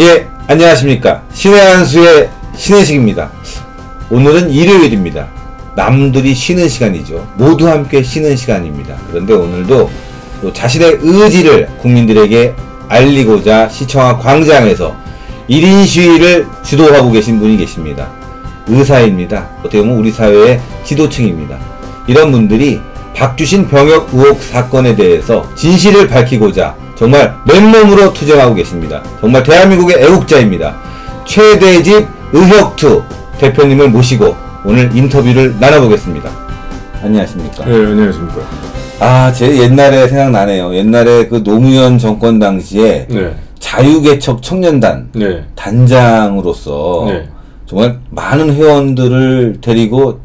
예, 안녕하십니까. 신의 한수의 신의식입니다. 오늘은 일요일입니다. 남들이 쉬는 시간이죠. 모두 함께 쉬는 시간입니다. 그런데 오늘도 또 자신의 의지를 국민들에게 알리고자 시청각 광장에서 1인 시위를 주도하고 계신 분이 계십니다. 의사입니다. 어떻게 보면 우리 사회의 지도층입니다. 이런 분들이 박주신 병역 의혹 사건에 대해서 진실을 밝히고자 정말 맨몸으로 투쟁하고 계십니다. 정말 대한민국의 애국자입니다. 최대집 의혁투 대표님을 모시고 오늘 인터뷰를 나눠보겠습니다. 안녕하십니까? 네, 안녕하십니까. 아, 제 옛날에 생각나네요. 옛날에 그 노무현 정권 당시에 네. 자유개척 청년단 네. 단장으로서 네. 정말 많은 회원들을 데리고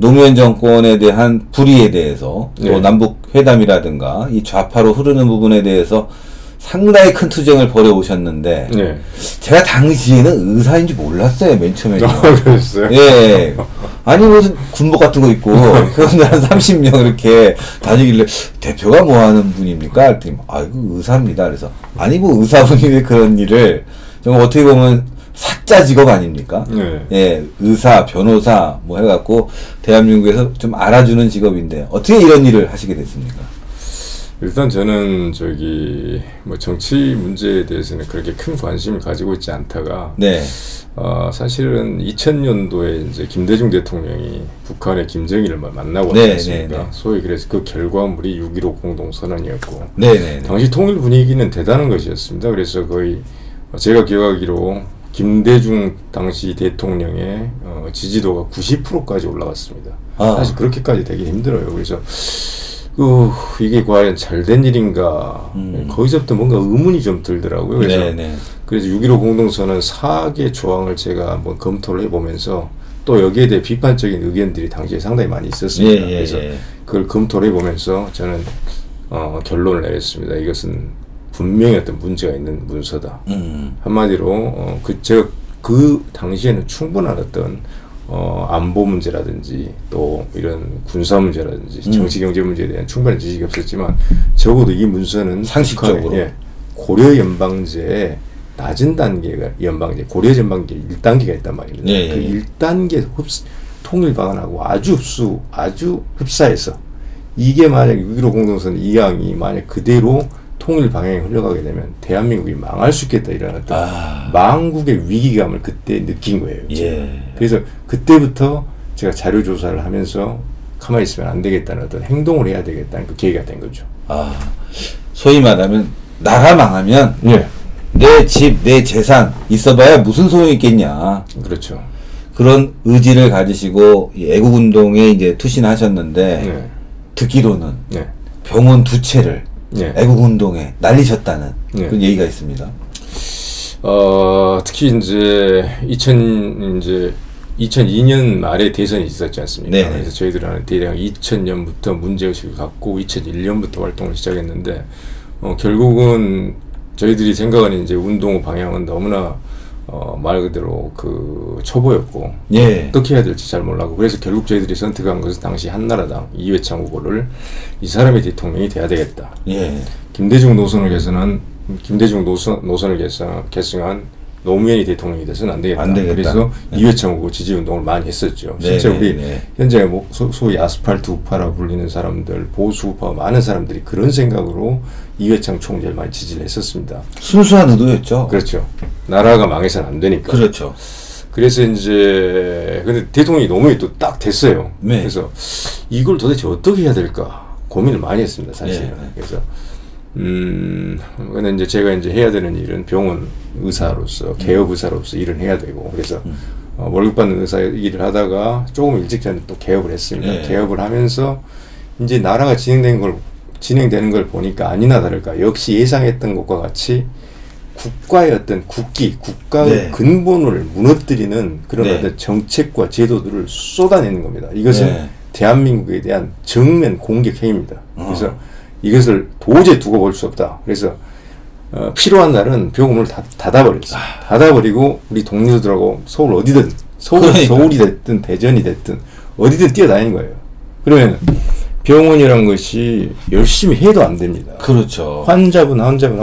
노무현 정권에 대한 불의에 대해서 또 네. 남북 회담이라든가 이 좌파로 흐르는 부분에 대해서 상당히 큰 투쟁을 벌여오셨는데 네. 제가 당시에는 의사인 줄 몰랐어요. 맨 처음에. 그랬어요? 예. 아니 무슨 군복 같은 거 입고 그런데 한 30명 이렇게 다니길래 대표가 뭐 하는 분입니까? 그랬더니 아이고 의사입니다. 그래서 아니 뭐 의사분이 왜 그런 일을 정말 어떻게 보면 사자 직업 아닙니까? 네. 예, 의사, 변호사 뭐 해갖고 대한민국에서 좀 알아주는 직업인데 어떻게 이런 일을 하시게 됐습니까? 일단 저는 뭐 정치 문제에 대해서는 그렇게 큰 관심을 가지고 있지 않다가 네. 사실은 2000년도에 이제 김대중 대통령이 북한의 김정일을 만나고 네, 왔습니까? 네, 네. 소위 그래서 그 결과물이 6.15 공동선언이었고 네네. 당시 통일 분위기는 대단한 것이었습니다. 그래서 거의 제가 기억하기로 김대중 당시 대통령의 지지도가 90%까지 올라갔습니다. 사실 그렇게까지 되기 힘들어요. 그래서 이게 과연 잘된 일인가 거기서부터 뭔가 의문이 좀 들더라고요. 그래서 네네. 그래서 6.15 공동선언 4개 조항을 제가 한번 검토를 해보면서 또 여기에 대해 비판적인 의견들이 당시에 상당히 많이 있었습니다. 그래서 그걸 검토를 해보면서 저는 결론을 내렸습니다. 이것은 분명히 어떤 문제가 있는 문서다. 한마디로 제가 그 당시에는 충분한 어떤 안보 문제라든지 또 이런 군사 문제라든지 정치 경제 문제에 대한 충분한 지식이 없었지만 적어도 이 문서는 상식적으로 고려 연방제의 낮은 단계가 연방제 고려 연방제 1단계가 있단 말입니다. 네. 그 1단계 통일 방안하고 아주 흡사해서 이게 만약 6.15 공동선 2항이 만약 그대로 통일 방향에 흘러가게 되면 대한민국이 망할 수 있겠다 이런 어떤 망국의 위기감을 그때 느낀 거예요. 예. 그래서 그때부터 제가 자료 조사를 하면서 가만히 있으면 안 되겠다는 어떤 행동을 해야 되겠다는 그 계기가 된 거죠. 소위 말하면 나라 망하면 예. 내 집, 내 재산 있어봐야 무슨 소용이 있겠냐. 그렇죠. 그런 의지를 가지시고 애국운동에 이제 투신하셨는데 네. 듣기로는 네. 병원 2채를 네. 애국운동에 날리셨다는 네. 그런 얘기가 있습니다. 특히 이제 2002년 말에 대선이 있었지 않습니까? 네. 그래서 저희들은 대략 2000년부터 문제의식을 갖고 2001년부터 활동을 시작했는데 결국은 저희들이 생각하는 이제 운동 방향은 너무나 말 그대로 그 초보였고 어떻게 해야 될지 잘 몰라고 그래서 결국 저희들이 선택한 것은 당시 한나라당 이회창 후보를 이 사람이 대통령이 돼야 되겠다. 김대중 노선을 계승한 노무현이 대통령이 돼서는 안 되겠다. 그래서 이회창 후보 지지 운동을 많이 했었죠. 실제 우리 현재 뭐 소위 아스팔트 우파라고 불리는 사람들, 보수 우파 많은 사람들이 그런 생각으로 이회창 총재를 많이 지지를 했었습니다. 순수한 의도였죠. 그렇죠. 나라가 망해서는 안 되니까. 그렇죠. 그래서 이제 근데 대통령이 노무현이 또 딱 됐어요. 그래서 이걸 도대체 어떻게 해야 될까 고민을 많이 했습니다. 사실은. 그래서 근데 이제 제가 이제 해야 되는 일은 병원 의사로서 개업 의사로서 일을 해야 되고 그래서 월급 받는 의사 일을 하다가 조금 일찍 전에 또 개업을 했습니다. 개업을 하면서 이제 나라가 진행되는 걸 보니까 아니나 다를까 역시 예상했던 것과 같이 국가의 어떤 국가의 근본을 무너뜨리는 그런 어떤 정책과 제도들을 쏟아내는 겁니다. 이것은 대한민국에 대한 정면 공격 행위입니다. 그래서 이것을 도저히 두고 볼 수 없다. 그래서 필요한 날은 병원을 닫아버렸어요. 닫아버리고 우리 동료들하고 서울이 됐든 대전이 됐든 어디든 뛰어다니는 거예요. 그러면 병원이란 것이 열심히 해도 안 됩니다. 그렇죠. 환자분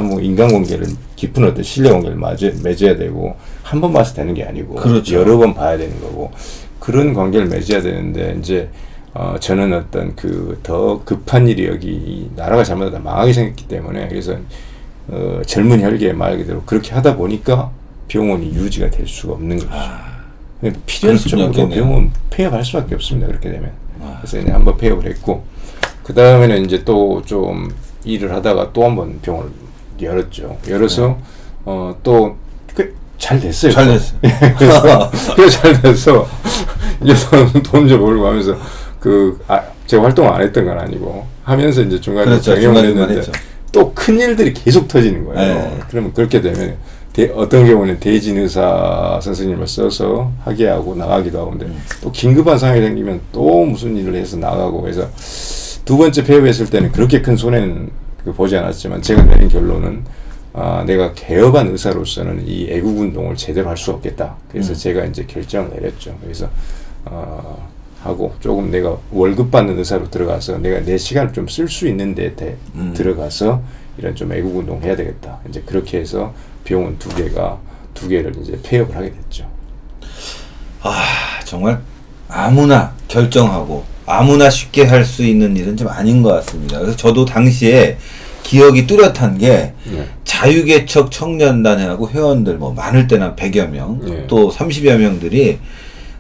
뭐 인간관계를 깊은 어떤 신뢰관계를 맺어야 되고 한 번 봐서 되는 게 아니고 그렇죠. 여러 번 봐야 되는 거고 그런 관계를 맺어야 되는데 이제 저는 어떤 그 더 급한 일이 여기 나라가 잘못하다 망하게 생겼기 때문에 그래서 젊은 혈기에 말 그대로 그렇게 하다 보니까 병원이 유지가 될 수가 없는 거죠. 필요할 정도로 병원 폐업할 수밖에 없습니다. 그렇게 되면. 그래서 이제 한번 폐업을 했고 그 다음에는 이제 또 좀 일을 하다가 또 한번 병원을 열었죠. 열어서 또 잘 됐어요. 잘 됐어요. 그래서 잘 돼서 이제 돈 좀 벌고 하면서 제가 활동 안 했던 건 아니고 하면서 이제 중간에 그렇죠. 경영을 했는데 또 큰 일들이 계속 터지는 거예요. 네. 그러면 그렇게 되면 어떤 경우는 대진 의사 선생님을 써서 하게 하고 나가기도 하고 근데 또 긴급한 상황이 생기면 또 무슨 일을 해서 나가고 그래서 두 번째 폐업했을 때는 그렇게 큰 손해는 보지 않았지만 제가 내린 결론은 내가 개업한 의사로서는 이 애국운동을 제대로 할 수 없겠다. 그래서 제가 이제 결정을 내렸죠. 그래서 하고 조금 내가 월급 받는 의사로 들어가서 내가 내 시간을 좀 쓸 수 있는 데 들어가서 이런 좀 애국운동 해야 되겠다. 이제 그렇게 해서 병원 두 개를 이제 폐업을 하게 됐죠. 정말 아무나 결정하고 아무나 쉽게 할 수 있는 일은 좀 아닌 것 같습니다. 그래서 저도 당시에 기억이 뚜렷한 게 자유개척 청년단회하고 회원들 뭐 많을 때는 100여 명, 또 30여 명들이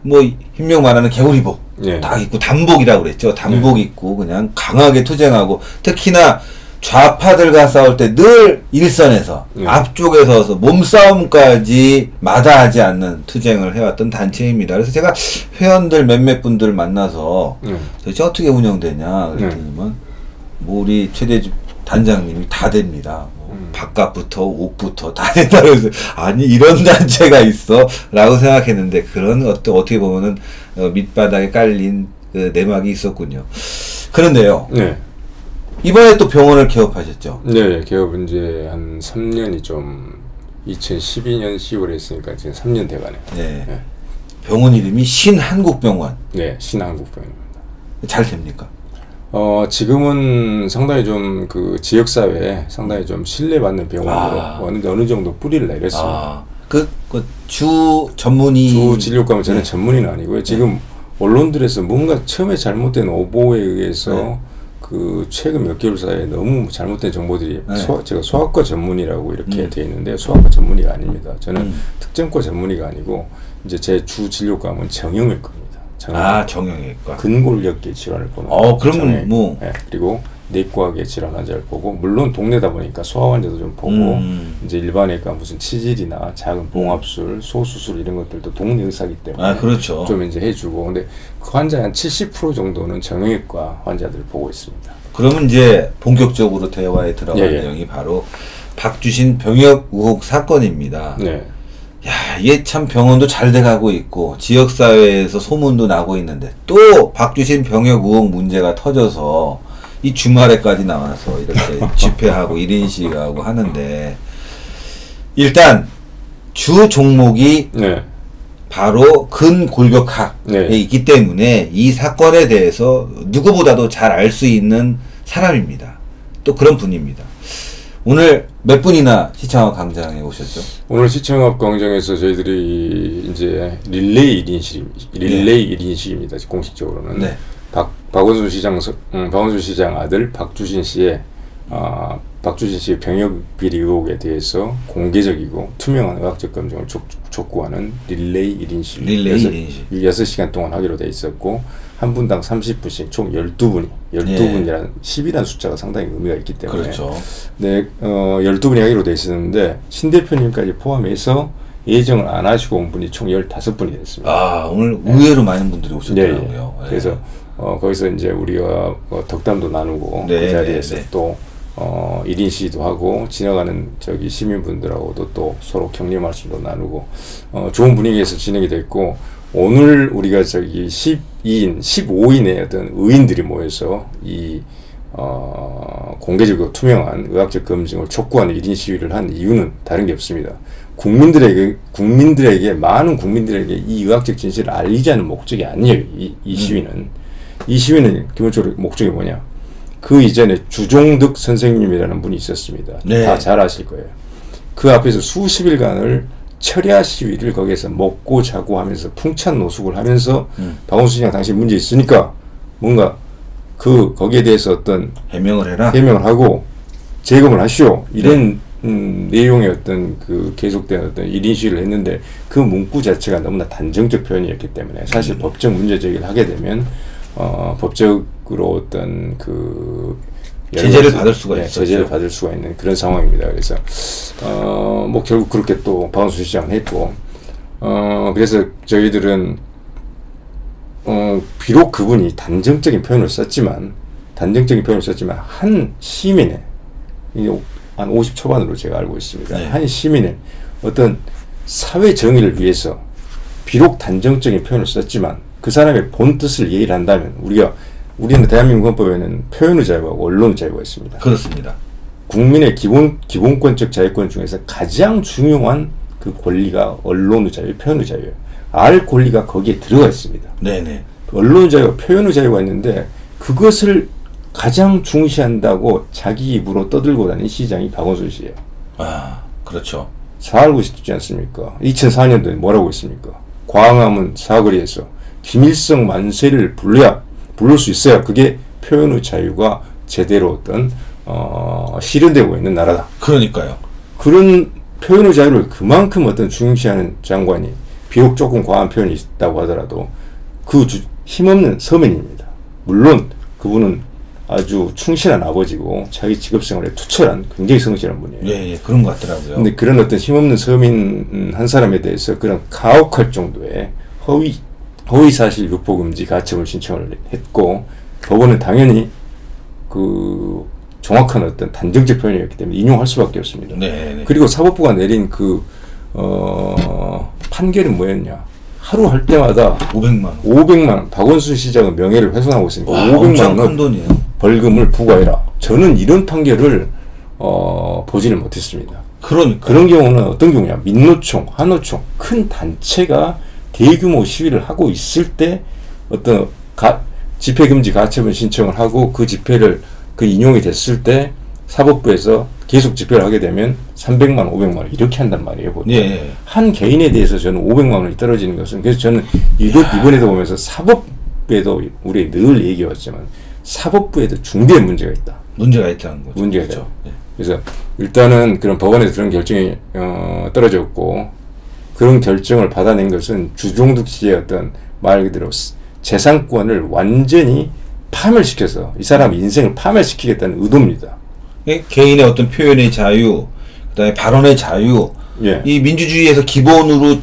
뭐 힘명 말하는 개구리복 딱 입고 단복이라고 그랬죠. 단복 입고 그냥 강하게 투쟁하고 특히나 좌파들과 싸울 때 늘 일선에서 앞쪽에 서서 몸싸움까지 마다하지 않는 투쟁을 해왔던 단체입니다. 그래서 제가 회원들 몇몇 분들 만나서 도대체 어떻게 운영되냐 그랬더니만 뭐 우리 최대 단장님이 다 됩니다. 바깥부터 옷부터 다 된다 그래서 아니 이런 단체가 있어 라고 생각했는데 그런 어떻게 보면은 밑바닥에 깔린 그 내막이 있었군요. 그런데요. 이번에 또 병원을 개업하셨죠? 네, 개업은 이제 한 3년이 좀 2012년 10월에 했으니까 지금 3년 돼가네요. 네. 병원 이름이 신한국병원. 네, 신한국병원입니다. 잘 됩니까? 지금은 상당히 좀 그 지역사회에 상당히 좀 신뢰받는 병원으로 어느 정도 뿌리를 내렸습니다. 주 전문의. 주 진료과면 저는 전문의는 아니고요. 지금 언론들에서 뭔가 처음에 잘못된 오보에 의해서 그 최근 몇 개월 사이에 너무 잘못된 정보들이 제가 소아과 전문의라고 이렇게 돼 있는데 소아과 전문의가 아닙니다. 저는 특정과 전문의가 아니고 이제 제 주 진료과는 정형외과입니다. 정형외과. 근골격계 질환을 보는. 그러면 뭐. 그리고 내과계 질환 환자를 보고 물론 동네다 보니까 소아 환자도 좀 보고 이제 일반외과 무슨 치질이나 작은 봉합술, 소수술 이런 것들도 동네 의사기 때문에 그렇죠. 좀 이제 해주고 근데 그 환자 한 70% 정도는 정형외과 환자들을 보고 있습니다. 그러면 이제 본격적으로 대화에 들어갈 내용이 바로 박주신 병역 의혹 사건입니다. 야, 이게 참 병원도 잘 돼가고 있고 지역사회에서 소문도 나고 있는데 또 박주신 병역 의혹 문제가 터져서 이 주말에까지 나와서 이렇게 집회하고 1인 시위하고 하는데 일단 주 종목이 바로 근골격학에 있기 때문에 이 사건에 대해서 누구보다도 잘 알 수 있는 사람입니다. 또 그런 분입니다. 오늘 몇 분이나 시청학 광장에 오셨죠? 오늘 시청학 광장에서 저희들이 이제 릴레이 1인식입니다. 공식적으로는. 박원순 시장 아들 박주신 씨의 병역 비리 의혹에 대해서 공개적이고 투명한 의학적 검증을 촉구하는 릴레이 1인식 6시간 동안 하기로 돼 있었고 한 분당 30분씩 총 12분이라는 10이라는 숫자가 상당히 의미가 있기 때문에 12분이 하기로 돼 있었는데 신 대표님까지 포함해서 예정을 안 하시고 온 분이 총 15분이 됐습니다. 오늘 의외로 많은 분들이 오셨더라고요. 그래서 거기서 이제 우리가 덕담도 나누고 그 자리에서 또 1인 시위도 하고 지나가는 저기 시민분들하고도 또 서로 격려 말씀도 나누고 좋은 분위기에서 진행이 됐고 오늘 우리가 저기 15인의 어떤 의인들이 모여서 이 공개적이고 투명한 의학적 검증을 촉구하는 1인 시위를 한 이유는 다른 게 없습니다. 많은 국민들에게 이 의학적 진실을 알리자는 목적이 아니에요. 이 시위는 이 시위는 기본적으로 목적이 뭐냐? 그 이전에 주종득 선생님이라는 분이 있었습니다. 네. 다 잘 아실 거예요. 그 앞에서 수십일간을 철야 시위를 거기에서 먹고 자고 하면서 풍찬 노숙을 하면서 박원순 시장 당시 문제 있으니까 뭔가 거기에 대해서 어떤 해명을 하고 재검을 하시오 이런 내용의 어떤 그 계속된 어떤 1인 시위를 했는데 그 문구 자체가 너무나 단정적 표현이었기 때문에 사실 법적 문제 제기를 하게 되면 법적으로 어떤 그 제재를 받을 수가 있어요. 제재를 받을 수가 있는 그런 상황입니다. 그래서 뭐 결국 그렇게 또 박원순 시장은 했고 그래서 저희들은 비록 그분이 단정적인 표현을 썼지만 한 시민의 한 50 초반으로 제가 알고 있습니다. 네. 한 시민의 어떤 사회 정의를 위해서 비록 단정적인 표현을 썼지만 그 사람의 본 뜻을 얘기를 한다면 우리는 대한민국 헌법에는 표현의 자유와 언론의 자유가 있습니다. 그렇습니다. 국민의 기본권적 자유권 중에서 가장 중요한 그 권리가 언론의 자유, 표현의 자유예요. 알 권리가 거기에 들어가 있습니다. 네네. 언론의 자유와 표현의 자유가 있는데 그것을 가장 중시한다고 자기 입으로 떠들고 다니는 시장이 박원순 씨예요. 아, 그렇죠. 잘 알고 있지 않습니까? 2004년도에 뭐라고 했습니까? 광화문 사거리에서 김일성 만세를 부를 수 있어야 그게 표현의 자유가 제대로 어떤 실현되고 있는 나라다. 그러니까요. 그런 표현의 자유를 그만큼 어떤 중시하는 장관이 비록 조금 과한 표현이 있다고 하더라도 힘없는 서민입니다. 물론 그분은 아주 충실한 아버지고 자기 직업생활에 투철한 굉장히 성실한 분이에요. 예, 그런 것 같더라고요. 근데 그런 어떤 힘없는 서민 한 사람에 대해서 그런 가혹할 정도의 허위 사실 유포 금지 가처분 신청을 했고 법원은 당연히 그 정확한 어떤 단정적 표현이었기 때문에 인용할 수밖에 없습니다. 네. 그리고 사법부가 내린 판결은 뭐였냐? 하루 할 때마다 500만 원. 박원순 시장은 명예를 훼손하고 있으니까 500만 원 돈이에요. 벌금을 부과해라. 저는 이런 판결을 보지를 못했습니다. 그러니까 그런 경우는 어떤 경우냐? 민노총, 한노총 큰 단체가 대규모 시위를 하고 있을 때 어떤 집회금지 가처분 신청을 하고 그 집회를 인용이 됐을 때 사법부에서 계속 집회를 하게 되면 300만 원, 500만 원 이렇게 한단 말이에요. 보통. 예. 한 개인에 대해서 저는 500만 원이 떨어지는 것은 그래서 저는 이번에도 보면서 사법부에도 우리 늘 얘기해왔지만 사법부에도 중대한 문제가 있다. 문제가 있다는 거죠. 문제가 그렇죠. 있다. 네. 그래서 일단은 그런 법원에서 그런 결정이 떨어졌고 그런 결정을 받아낸 것은 주종득 씨의 어떤 말 그대로 재산권을 완전히 파멸시켜서 이 사람의 인생을 파멸시키겠다는 의도입니다. 개인의 어떤 표현의 자유, 그다음에 발언의 자유, 예. 이 민주주의에서 기본으로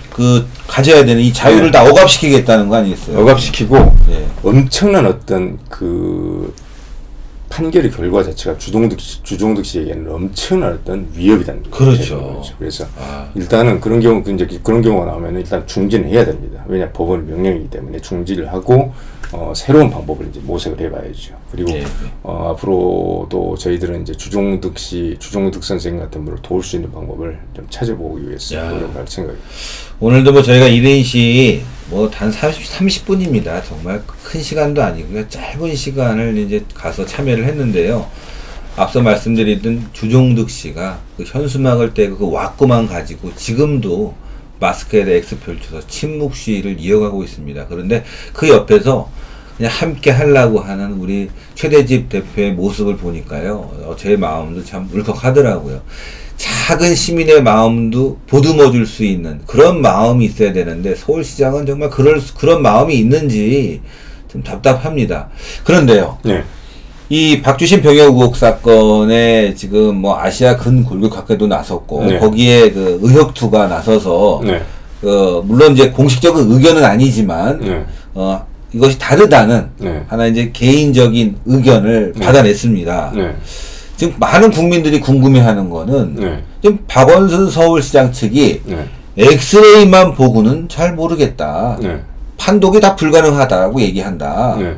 가져야 되는 이 자유를 다 억압시키겠다는 거 아니겠어요? 억압시키고 예. 엄청난 어떤 그 판결의 결과 자체가 주종득 씨에게는 엄청난 어떤 위협이라는 그렇죠. 그래서 일단은 그런 경우가 나오면 일단 중지는 해야 됩니다. 왜냐 법원 명령이기 때문에 중지를 하고 새로운 방법을 이제 모색을 해봐야죠. 그리고 앞으로도 저희들은 이제 주종득 선생 같은 분을 도울 수 있는 방법을 좀 찾아보기 위해서 노력할 생각입니다. 오늘도 뭐 저희가 1인 시 뭐 단 30분입니다. 정말 큰 시간도 아니고요. 짧은 시간을 이제 가서 참여를 했는데요. 앞서 말씀드리던 주종득 씨가 그 현수막을 떼고 그 왁구만 가지고 지금도 마스크에다 X 펼쳐서 침묵 시위를 이어가고 있습니다. 그런데 그 옆에서 그냥 함께 하려고 하는 우리 최대집 대표의 모습을 보니까요. 제 마음도 참 울컥하더라고요. 작은 시민의 마음도 보듬어 줄 수 있는 그런 마음이 있어야 되는데 서울시장은 정말 그런 마음이 있는지 좀 답답합니다. 그런데요. 네. 이 박주신 병역 의혹 사건에 지금 뭐 아시아 근골격학회도 나섰고 네. 거기에 그 의협투가 나서서 네. 물론 이제 공식적인 의견은 아니지만 네. 이것이 다르다는 네. 하나 이제 개인적인 의견을 받아냈습니다. 네. 지금 많은 국민들이 궁금해하는 거는 네. 지금 박원순 서울시장 측이 네. 엑스레이만 보고는 잘 모르겠다. 네. 판독이 다 불가능하다고 얘기한다. 네.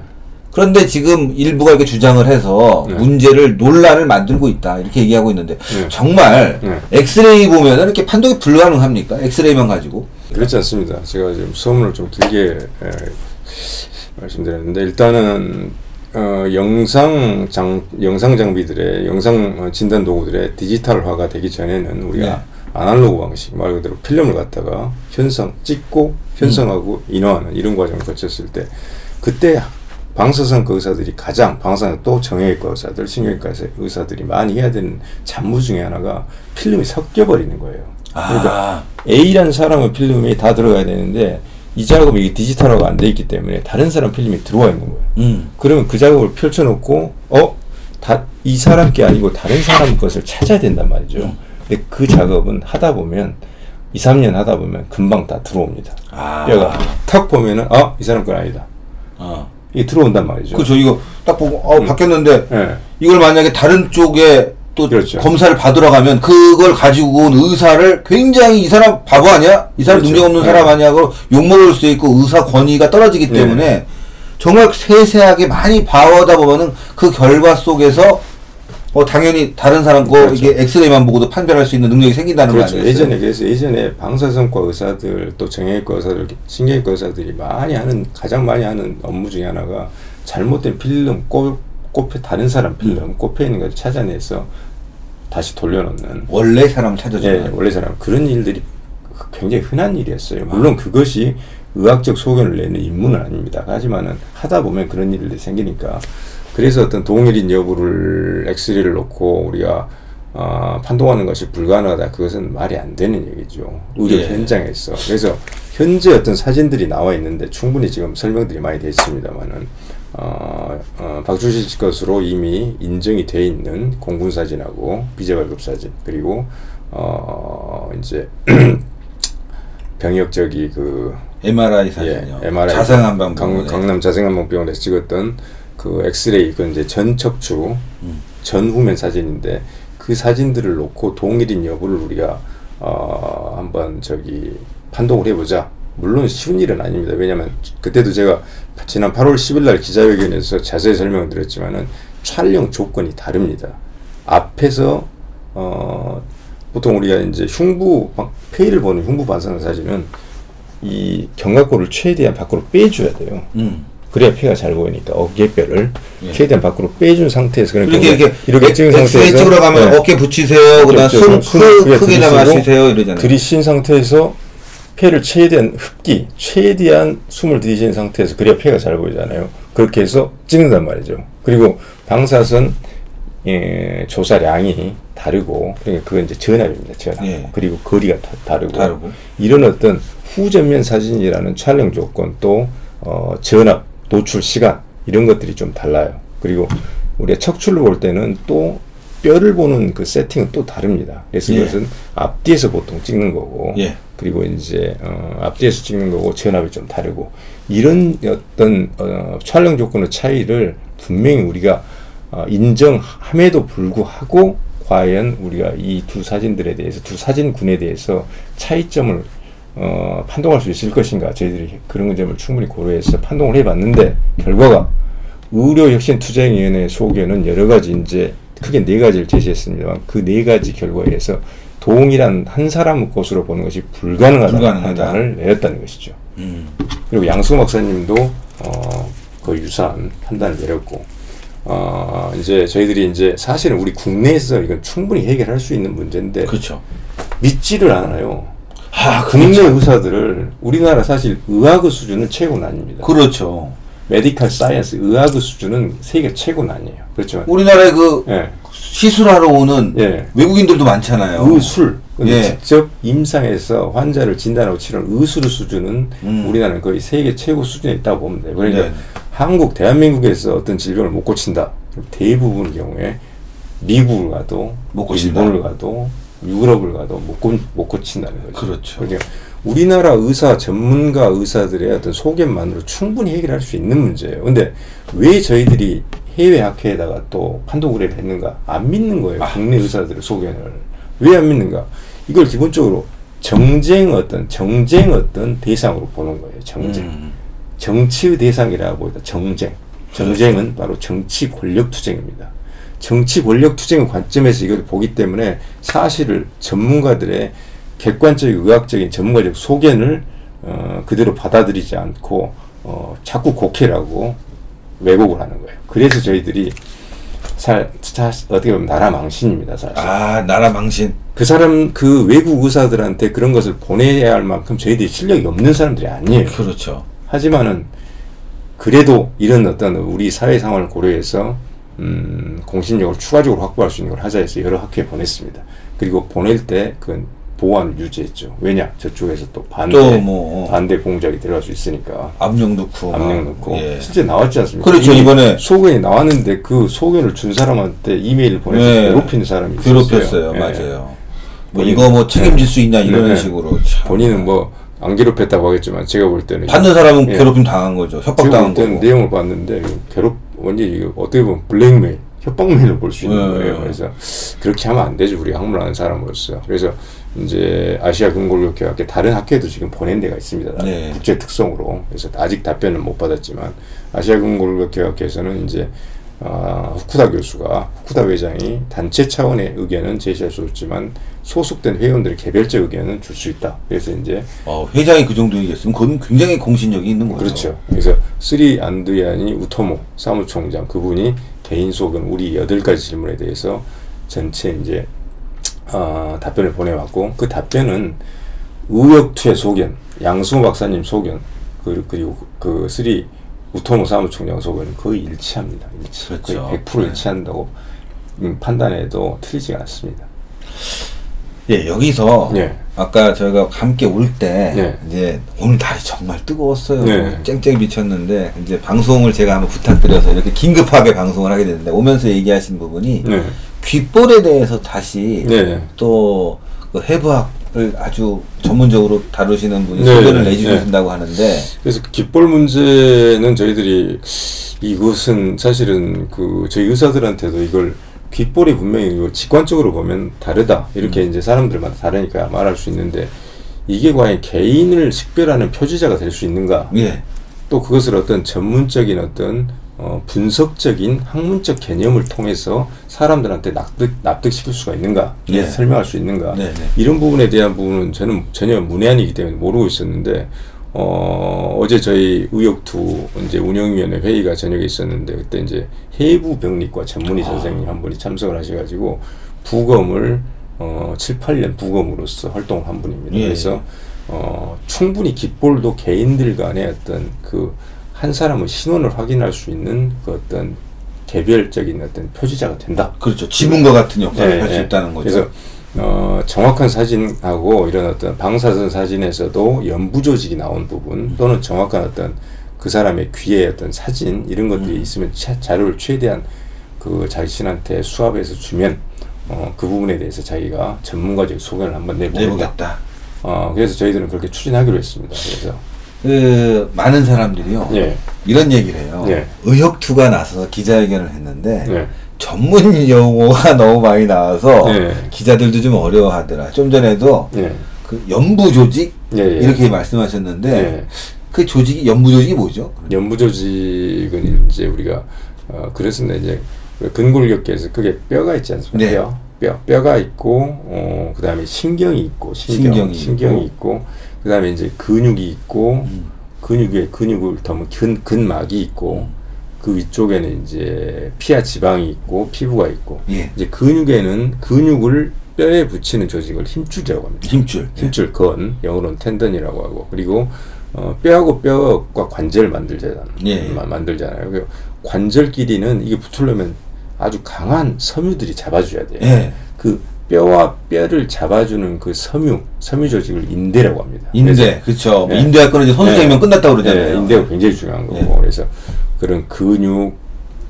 그런데 지금 일부가 이렇게 주장을 해서 네. 논란을 만들고 있다. 이렇게 얘기하고 있는데 네. 정말 네. 엑스레이 보면 이렇게 판독이 불가능합니까? 엑스레이만 가지고? 그렇지 않습니다. 제가 지금 소문을 좀 길게 말씀드렸는데 일단은 영상 장비들의 영상 진단 도구들의 디지털화가 되기 전에는 우리가 네. 아날로그 방식 말 그대로 필름을 갖다가 찍고 현성하고 인화하는 이런 과정을 거쳤을 때 그때 방사선과 의사들이 가장 방사선 또 정형외과 의사들, 신경외과 의사들이 많이 해야 되는 잡무 중에 하나가 필름이 섞여버리는 거예요. 그러니까 A라는 사람의 필름이 다 들어가야 되는데 이 작업이 디지털화가 안 돼 있기 때문에 다른 사람 필름이 들어와 있는 거예요. 그러면 그 작업을 펼쳐놓고 이 사람 게 아니고 다른 사람 것을 찾아야 된단 말이죠. 근데 그 작업은 하다 보면 2, 3년 하다 보면 금방 다 들어옵니다. 뼈가 탁 보면은 이 사람 건 아니다. 이게 들어온단 말이죠. 그렇죠. 이거 딱 보고 바뀌었는데 네. 이걸 만약에 다른 쪽에 또 그렇죠. 검사를 받으러 가면 그걸 가지고 온 의사를 굉장히 이 사람 바보 아니야? 이 사람 그렇죠. 능력 없는 사람 아니야? 고 욕먹을 수 있고 의사 권위가 떨어지기 때문에 정말 세세하게 많이 봐오다 보면은 그 결과 속에서 당연히 다른 사람 거 그렇죠. 이게 엑스레이만 보고도 판별할 수 있는 능력이 생긴다는 그렇죠. 거 아니겠어요? 그래서 예전에 방사선과 의사들 또 정형외과 의사들, 신경외과 의사들이 가장 많이 하는 업무 중에 하나가 잘못된 필름 다른 사람 필름 꼽혀 있는 것을 찾아내서 다시 돌려놓는 원래 사람을 찾아주는 원래 사람 그런 일들이 굉장히 흔한 일이었어요. 물론 그것이 의학적 소견을 내는 임무는 아닙니다. 하지만은 하다 보면 그런 일들이 생기니까 그래서 어떤 동일인 여부를 엑스레이를 놓고 우리가 판독하는 것이 불가능하다. 그것은 말이 안 되는 얘기죠. 의료 현장에서. 그래서 현재 어떤 사진들이 나와 있는데 충분히 지금 설명들이 많이 되어 있습니다만은 박주실 씨 것으로 이미 인정이 돼 있는 공군 사진하고 비재발급 사진 그리고 이제 병역 MRI 사진이요. MRI 자생한방병원 강남 자생한방병원에서 찍었던 그 엑스레이 그건 이제 전 척추 전후면 사진인데 그 사진들을 놓고 동일인 여부를 우리가 한번 판독을 해보자. 물론 쉬운 일은 아닙니다. 왜냐하면 그때도 제가 지난 8월 10일 날 기자회견에서 자세히 설명을 드렸지만은 촬영 조건이 다릅니다. 앞에서 보통 우리가 이제 폐를 보는 흉부 반사선 사진은 이 견갑골을 최대한 밖으로 빼줘야 돼요. 그래야 폐가 잘 보이니까 어깨뼈를 최대한 밖으로 빼준 상태에서 그러니까 이렇게 찍은 상태에서 찍으러 가면 어깨 붙이세요. 그다음 숨 크게 마시세요 이러잖아요. 들이신 상태에서 폐를 최대한 숨을 들이쉬는 상태에서 그래야 폐가 잘 보이잖아요. 그렇게 해서 찍는단 말이죠. 그리고 방사선 조사량이 다르고 그러니까 그건 이제 전압입니다. 전압. 그리고 거리가 다르고 이런 어떤 후전면 사진이라는 촬영 조건 또 전압 노출 시간 이런 것들이 좀 달라요. 그리고 우리가 척추를 볼 때는 또 뼈를 보는 그 세팅은 또 다릅니다. 그래서 이것은 앞뒤에서 보통 찍는 거고 그리고 이제 앞뒤에서 찍는 거고 전압이 좀 다르고 이런 어떤 촬영 조건의 차이를 분명히 우리가 인정함에도 불구하고 과연 우리가 이 두 사진들에 대해서 두 사진군에 대해서 차이점을 판독할 수 있을 것인가 저희들이 그런 점을 충분히 고려해서 판독을 해봤는데 결과가 의료혁신투쟁위원회 소견은 여러 가지 이제 크게 4가지를 제시했습니다만 그 4가지 결과에 의해서 동일한 한 사람 것으로 보는 것이 불가능하다는 판단을 내렸다는 것이죠. 그리고 양승호 박사님도 거의 유사한 판단을 내렸고 이제 저희들이 이제 사실은 우리 국내에서 이건 충분히 해결할 수 있는 문제인데 그렇죠. 믿지를 않아요. 국내 의사들을 우리나라 사실 의학의 수준은 최고는 아닙니다. 그렇죠. 메디컬 사이언스 의학의 수준은 세계 최고는 아니에요. 그렇지만 우리나라에 시술하러 오는 외국인들도 많잖아요. 의술 직접 임상에서 환자를 진단하고 치료하는 의술의 수준은 우리나라는 거의 세계 최고 수준에 있다고 보면 돼요. 그러니까 대한민국에서 어떤 질병을 못 고친다. 대부분의 경우에 미국을 가도 일본을 가도 유럽을 가도 못 고친다는 거죠. 그렇죠. 그러니까 우리나라 전문가 의사들의 어떤 소견만으로 충분히 해결할 수 있는 문제예요. 근데 왜 저희들이 해외 학회에다가 또 판독을 했는가? 안 믿는 거예요. 국내 의사들의 소견을. 왜 안 믿는가? 이걸 기본적으로 정쟁 어떤 대상으로 보는 거예요. 정치의 대상이라고 보다 정쟁은 바로 정치 권력 투쟁입니다. 정치 권력 투쟁의 관점에서 이걸 보기 때문에 사실을 전문가들의 객관적인 의학적인 전문가적 소견을 그대로 받아들이지 않고 자꾸 곡해라고 왜곡을 하는 거예요. 그래서 저희들이 어떻게 보면 나라 망신입니다, 사실. 아, 나라 망신. 그 사람, 그 외국 의사들한테 그런 것을 보내야 할 만큼 저희들이 실력이 없는 사람들이 아니에요. 그렇죠. 하지만은, 그래도 이런 어떤 우리 사회 상황을 고려해서, 공신력을 추가적으로 확보할 수 있는 걸 하자 해서 여러 학교에 보냈습니다. 그리고 보낼 때 그건 보안을 유지했죠. 왜냐? 저쪽에서 또 반대 공작이 들어갈 수 있으니까. 압력 넣고. 예. 실제 나왔지 않습니까? 그렇죠, 이번에. 소견이 나왔는데 그 소견을 준 사람한테 이메일을 보내서 괴롭히는 사람이 있었어요. 괴롭혔어요. 맞아요. 뭐 이거 뭐 책임질 수 있냐 이런 식으로. 참. 본인은 뭐 안 괴롭혔다고 하겠지만 제가 볼 때는 받는 사람은 괴롭힘 당한 거죠. 협박당한 거고. 내용을 봤는데 완전히 이거 어떻게 보면 블랙메일, 협박메일로 볼 수 있는 거예요. 그래서 그렇게 하면 안 되죠. 우리가 학문하는 사람으로서. 그래서 이제 아시아 근골격학회 다른 학회도 지금 보낸 데가 있습니다. 국제 특성으로. 그래서 아직 답변은 못 받았지만 아시아 근골격학회에서는 이제 후쿠다 교수가, 후쿠다 회장이 단체 차원의 의견은 제시할 수 없지만 소속된 회원들의 개별적 의견은 줄 수 있다. 그래서 이제 회장이 그 정도 얘기했으면 그건 굉장히 공신력이 있는 거죠. 그렇죠. 그래서 스리 안드야니 우토모 사무총장 그분이 개인 소견 우리 8가지 질문에 대해서 전체 이제 답변을 보내왔고 그 답변은 의역투의 소견, 양승호 박사님 소견 그리고 그 스리 우토모 사무총장 소견은 거의 일치합니다. 그렇죠. 거의 100% 일치한다고 판단해도 틀리지 않습니다. 예, 여기서 아까 저희가 함께 올 때 이제 오늘 날이 정말 뜨거웠어요. 쨍쨍 미쳤는데 이제 방송을 제가 한번 부탁드려서 이렇게 긴급하게 방송을 하게 됐는데 오면서 얘기하신 부분이 귓볼에 대해서 다시 또 그 해부학을 아주 전문적으로 다루시는 분이 소견을 내주신다고 하는데 그래서 귓볼 문제는 저희들이 이것은 사실은 그 저희 의사들한테도 이걸 귓볼이 분명히 직관적으로 보면 다르다 이렇게 이제 사람들마다 다르니까 말할 수 있는데 이게 과연 개인을 식별하는 표지자가 될 수 있는가? 또 그것을 어떤 전문적인 어떤 분석적인 학문적 개념을 통해서 사람들한테 납득시킬 수가 있는가? 설명할 수 있는가? 이런 부분에 대한 부분은 저는 전혀 문외한이기 때문에 모르고 있었는데 어제 저희 의역투 이제 운영위원회 회의가 저녁에 있었는데 그때 이제 해부병리과 전문의 선생님 한 분이 참석을 하셔가지고 부검을 7, 8년 부검으로서 활동을 한 분입니다. 그래서 충분히 귓볼도 개인들 간의 어떤 그 한 사람의 신원을 확인할 수 있는 그 어떤 개별적인 어떤 표지자가 된다. 그렇죠. 지문과 같은 역할을 할 수 있다는 거죠. 그래서 정확한 사진하고 이런 어떤 방사선 사진에서도 연부 조직이 나온 부분 또는 정확한 어떤 그 사람의 귀의 어떤 사진 이런 것들이 있으면 자료를 최대한 그 자신한테 수합해서 주면 그 부분에 대해서 자기가 전문가적 소견을 한번 내보겠다. 그래서 저희들은 그렇게 추진하기로 했습니다. 그래서 많은 사람들이요 이런 얘기를 해요. 의역투가 나서서 기자회견을 했는데 전문 용어가 너무 많이 나와서 기자들도 좀 어려워하더라. 좀 전에도 그 연부 조직 이렇게 말씀하셨는데 그 조직이 연부 조직이 뭐죠? 연부 조직은 이제 우리가 그랬습니다. 이제 근골격계에서 그게 뼈가 있지 않습니까? 뼈가 있고 그다음에 신경이 있고 신경이 있고 그다음에 이제 근육이 있고 근육 위에 근육을 담은 근막이 있고 그 위쪽에는 이제 피하 지방이 있고 피부가 있고 이제 근육에는 근육을 뼈에 붙이는 조직을 힘줄이라고 합니다. 힘줄 건 영어로는 텐던이라고 하고 그리고 뼈하고 뼈가 관절을 만들잖아요. 그리고 관절 끼리는 이게 붙으려면 아주 강한 섬유들이 잡아줘야 돼요. 그 뼈와 뼈를 잡아주는 그 섬유 조직을 인대라고 합니다. 인대, 그렇죠. 인대할 거는 이제 선수 생명 끝났다고 그러잖아요. 인대가 굉장히 중요한 거고 그래서 그런 근육,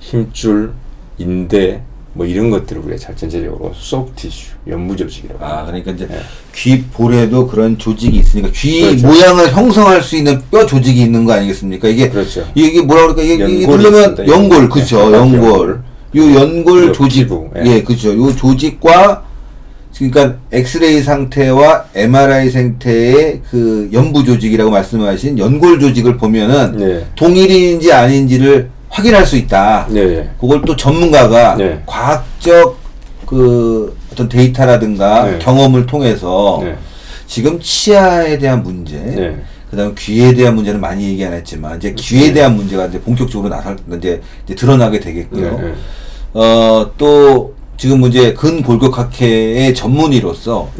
힘줄, 인대 뭐 이런 것들을 우리가 전체적으로 소프티슈, 연부 조직이라고 합니다. 그러니까 이제 귓볼에도 그런 조직이 있으니까 귀 모양을 형성할 수 있는 뼈 조직이 있는 거 아니겠습니까? 이게 이게 뭐라 그럴까? 이게 누르면 연골, 그렇죠. 연골. 요 연골 조직, 그렇죠. 요 조직과 그러니까 엑스레이 상태와 MRI 상태의 그 연부 조직이라고 말씀하신 연골 조직을 보면은 동일인지 아닌지를 확인할 수 있다. 그걸 또 전문가가 과학적 그 어떤 데이터라든가 경험을 통해서 지금 치아에 대한 문제, 그다음 귀에 대한 문제는 많이 얘기 안 했지만 이제 귀에 대한 문제가 이제 본격적으로 이제 드러나게 되겠고요. 또 지금 이제 근골격학회의 전문의로서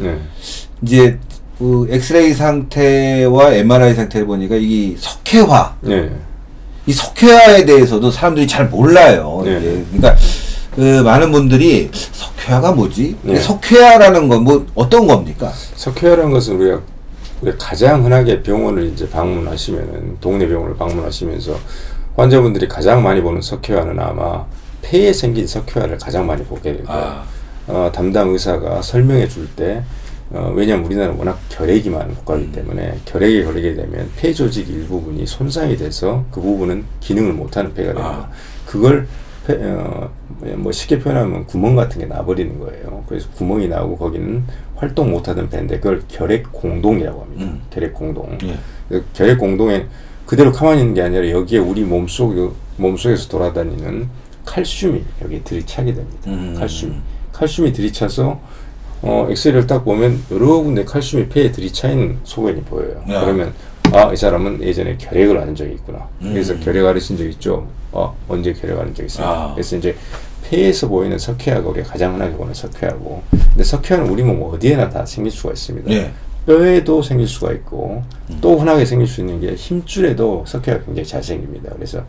이제 그 엑스레이 상태와 MRI 상태를 보니까 이 석회화, 이 석회화에 대해서도 사람들이 잘 몰라요. 그러니까 그 많은 분들이 석회화가 뭐지? 석회화라는 건 뭐 어떤 겁니까? 석회화라는 것은 우리가 가장 흔하게 병원을 이제 방문하시면은 동네 병원을 방문하시면서 환자분들이 가장 많이 보는 석회화는 아마 폐에 생긴 석회화를 가장 많이 보게 될 거예요. 담당 의사가 설명해 줄 때 왜냐하면 우리나라는 워낙 결핵이 많은 국가이기 때문에 결핵에 걸리게 되면 폐 조직 일부분이 손상이 돼서 그 부분은 기능을 못하는 폐가 됩니다. 그걸 뭐 쉽게 표현하면 구멍 같은 게 나버리는 거예요. 그래서 구멍이 나오고 거기는 활동 못하던 폐인데 그걸 결핵 공동이라고 합니다. 결핵 공동. 결핵 공동에 그대로 가만히 있는 게 아니라 여기에 우리 몸속에서 돌아다니는 칼슘이 여기에 들이차게 됩니다. 칼슘이 들이차서 엑스레이를 딱 보면 여러 군데 칼슘이 폐에 들이차 있는 소견이 보여요. 그러면 이 사람은 예전에 결핵을 앓은 적이 있구나. 그래서 결핵 앓으신 적 있죠? 언제 결핵 앓은 적 있어요? 그래서 이제 폐에서 보이는 석회화가 우리가 가장 흔하게 보는 석회화고, 근데 석회화는 우리 몸 어디에나 다 생길 수가 있습니다. 뼈에도 생길 수가 있고 또 흔하게 생길 수 있는 게 힘줄에도 석회화가 굉장히 잘 생깁니다. 그래서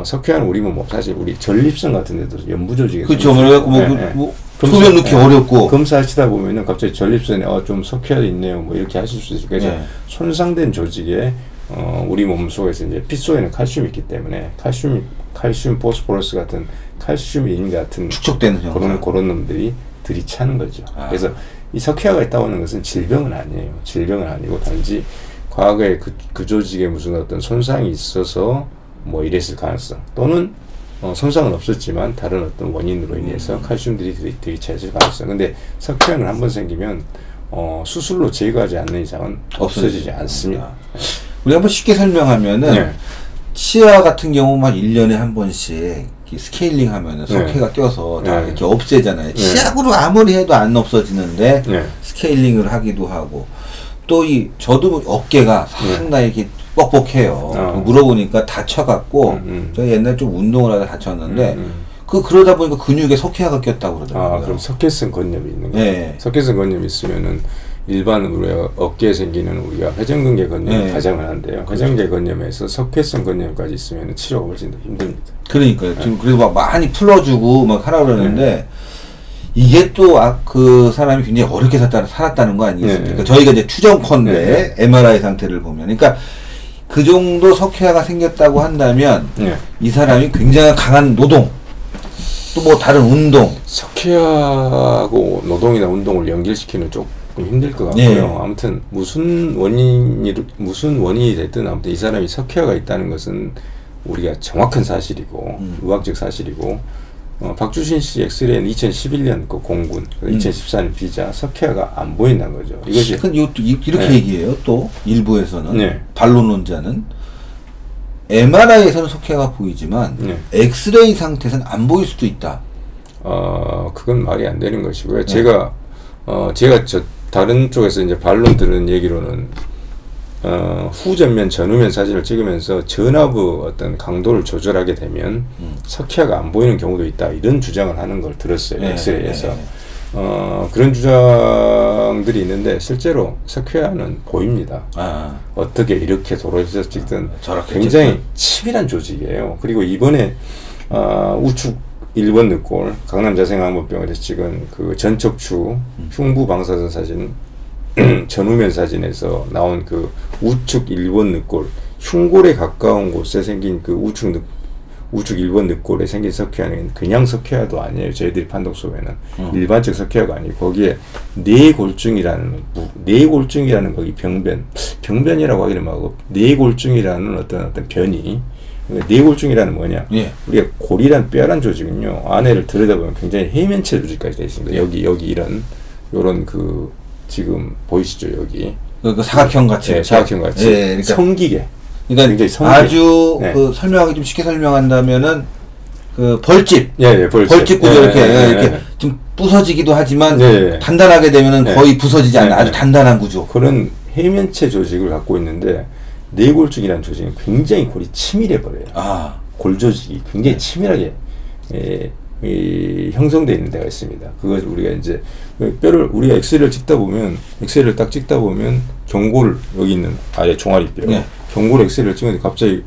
석회화는 우리 몸 사실 우리 전립선 같은 데도 연부 조직이 그렇죠. 뭐 소변 넣기 어렵고 검사하시다 보면은 갑자기 전립선에 좀 석회화도 있네요. 뭐 이렇게 하실 수 있어요. 그래서 손상된 조직에 우리 몸 속에서 이제 피 속에는 칼슘이 있기 때문에 칼슘 포스포러스 같은 칼슘인 같은 축적되는 그런 놈들이 들이차는 거죠. 그래서 이 석회화가 있다고 하는 것은 질병은 아니에요. 질병은 아니고 단지 과거에 그 조직에 무슨 어떤 손상이 있어서 뭐 이랬을 가능성 또는 손상은 없었지만 다른 어떤 원인으로 인해서 칼슘들이 들이차있을 가능성. 근데 석회화는 한번 생기면 수술로 제거하지 않는 이상은 없어지지 않습니다. 우리 한번 쉽게 설명하면은 치아 같은 경우만 1년에 한 번씩 스케일링 하면은 석회가 껴서 다 이렇게 없애잖아요. 치약으로 아무리 해도 안 없어지는데 스케일링을 하기도 하고 또 저도 어깨가 상당히 이렇게 뻑뻑해요. 물어보니까 다쳐갖고 제가 옛날에 좀 운동을 하다 다쳤는데 그러다 보니까 근육에 석회화가 꼈다고 그러더라고요. 그럼 석회성 건염이 있는 거예요. 석회성 건염이 있으면은 일반 우리가 어깨에 생기는 우리가 회전근개 건염이 가장 흔한데요. 회전근개 건염에서 석회성 건염까지 있으면 치료가 훨씬 더 힘듭니다. 그러니까요. 지금 그래서 막 많이 풀어주고 막 하라 그러는데 이게 또 그 사람이 굉장히 어렵게 살았다는 거 아니겠습니까? 저희가 이제 추정컨대 MRI 상태를 보면, 그러니까 그 정도 석회화가 생겼다고 한다면 이 사람이 굉장히 강한 노동, 또 뭐 다른 운동, 석회화하고 노동이나 운동을 연결시키는 조금 힘들 것 같고요. 아무튼 무슨 원인이 됐든 아무튼 이 사람이 석회화가 있다는 것은 우리가 정확한 사실이고 의학적 사실이고 박주신 씨 엑스레이는 2011년 그 공군, 2014년 비자 석회화가 안 보인다는 거죠. 이것이 이렇게 얘기해요. 또 일부에서는 반론론자는 MRI에서는 석회화가 보이지만 엑스레이 상태에서는 안 보일 수도 있다. 그건 말이 안 되는 것이고요. 제가 다른 쪽에서 이제 반론 들은 얘기로는 후전면, 전후면 사진을 찍으면서 전압의 어떤 강도를 조절하게 되면 석회화가 안 보이는 경우도 있다. 이런 주장을 하는 걸 들었어요. 엑스레이에서. 그런 주장들이 있는데 실제로 석회화는 보입니다. 어떻게 이렇게 도로에서 찍든 굉장히 치밀한 조직이에요. 그리고 이번에 우측 1번 늑골 강남자생암모병원에서 찍은 그 전척추 흉부 방사선 사진 전후면 사진에서 나온 그 우측 1번 늑골 흉골에 가까운 곳에 생긴 그 우측 1번 늑골에 생긴 석회화는 그냥 석회화도 아니에요. 저희들이 판독 속에는 일반적 석회화가 아니고 거기에 뇌골중이라는 거기 병변이라고 하기는 하고 뇌골중이라는 어떤 변이. 뇌골중이라는 뭐냐? 우리가 골이란 뼈란 조직은요 안에를 들여다보면 굉장히 해면체 조직까지 되어 있습니다. 여기 요런 그 지금 보이시죠 여기 그 사각형 같이 사각형 같이 그러니까 성기계. 그러니까 아주 그 설명하기 좀 쉽게 설명한다면은 그 벌집 벌집 구조 이렇게 좀 부서지기도 하지만 단단하게 되면은 거의 부서지지 않는 아주 단단한 구조. 그런 해면체 조직을 갖고 있는데 뇌골증이라는 조직은 굉장히 골이 치밀해 버려요. 아. 골 조직이 굉장히 치밀하게 형성되어 있는 데가 있습니다. 그것을 우리가 이제 뼈를 우리가 엑스레이를 찍다 보면 엑스레이를 딱 찍다 보면 경골 여기 있는 아래 종아리뼈 네. 경골 엑스레이를 찍는데 갑자기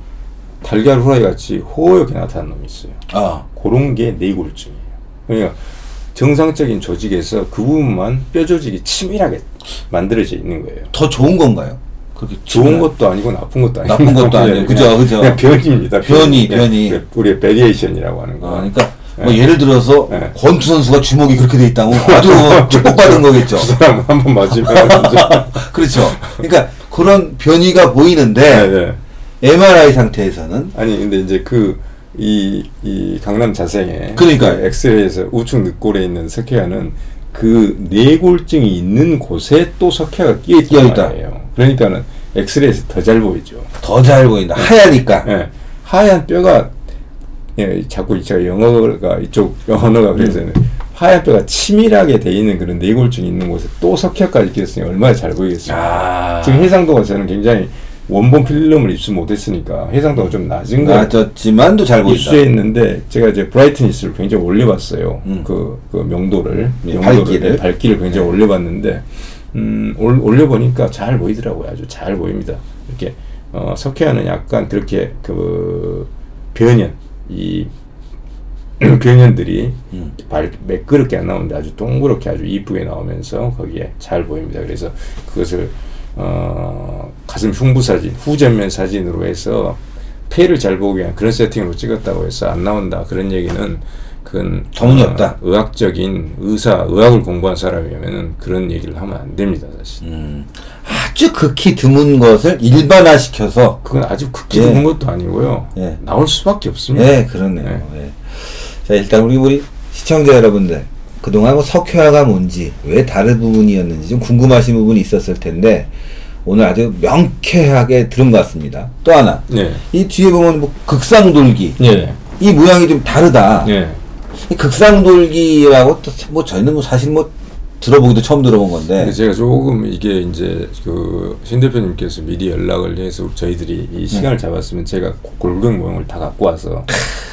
달걀 후라이 같이 호옇게 나타나는 놈이 있어요. 아. 그런 게 뇌골증이에요. 그러니까 정상적인 조직에서 그 부분만 뼈 조직이 치밀하게 만들어져 있는 거예요. 더 좋은 건가요? 그렇게 좋은 것도 아니고 나쁜 것도 아니고 나쁜 것도 아니고 그죠 그죠. 그냥 변입니다. 변이. 우리의 베리에이션이라고 하는 거. 그러니까 뭐 예를 들어서 네. 권투 선수가 주먹이 그렇게 돼 있다면 아주 축복받은 거겠죠. 그 사람 한번 맞으면 그렇죠. 그러니까 그런 변이가 보이는데 네. MRI 상태에서는 아니 근데 이제 이 강남 자생에 그러니까요. 그 엑스레이에서 우측 늑골에 있는 석회화는 그 뇌골증이 있는 곳에 또 석회화가 끼어 있다. 그러니까는 엑스레이에서 더 잘 보이죠. 더 잘 보인다. 하얘니까. 예. 하얀 뼈가 자꾸 제가 영어가 이쪽 언어가 그래서 하얀 뼈가 치밀하게 돼 있는 그런 뇌골증이 있는 곳에 또 석회화까지 끼었으니 얼마나 잘 보이겠습니까? 지금 해상도가 저는 굉장히 원본 필름을 입수 못했으니까 해상도가 좀 낮은 거 낮았지만도 잘 보인다. 입수했는데 제가 이제 브라이트니스를 굉장히 올려봤어요. 그 명도를 밝기를 굉장히 올려봤는데 올려보니까 잘 보이더라고요. 아주 잘 보입니다. 이렇게 석회화는 약간 그렇게 그 변연 이 변연들이 매끄럽게 안 나오는데 아주 동그랗게 아주 이쁘게 나오면서 거기에 잘 보입니다. 그래서 그것을 가슴 흉부 사진, 후전면 사진으로 해서 폐를 잘 보기 위한 그런 세팅으로 찍었다고 해서 안 나온다. 그런 얘기는 그건 터무니없다. 의학적인 의학을 공부한 사람이면은 그런 얘기를 하면 안 됩니다, 사실. 아주 극히 드문 것을 일반화시켜서 그건 아주 극히 드문 것도 아니고요. 나올 수밖에 없습니다. 네, 그렇네요. 자, 일단 우리 시청자 여러분들 그동안 뭐 석회화가 뭔지 왜 다른 부분이었는지 좀 궁금하신 부분이 있었을 텐데 오늘 아주 명쾌하게 들은 것 같습니다. 또 하나 이 뒤에 보면 뭐 극상돌기 이 모양이 좀 다르다. 이 극상돌기라고 또 뭐 저희는 뭐 사실 뭐 들어보기도 처음 들어본 건데 제가 조금 이게 이제 그 신 대표님께서 미리 연락을 해서 저희들이 이 시간을 잡았으면 제가 골격 모형을 다 갖고 와서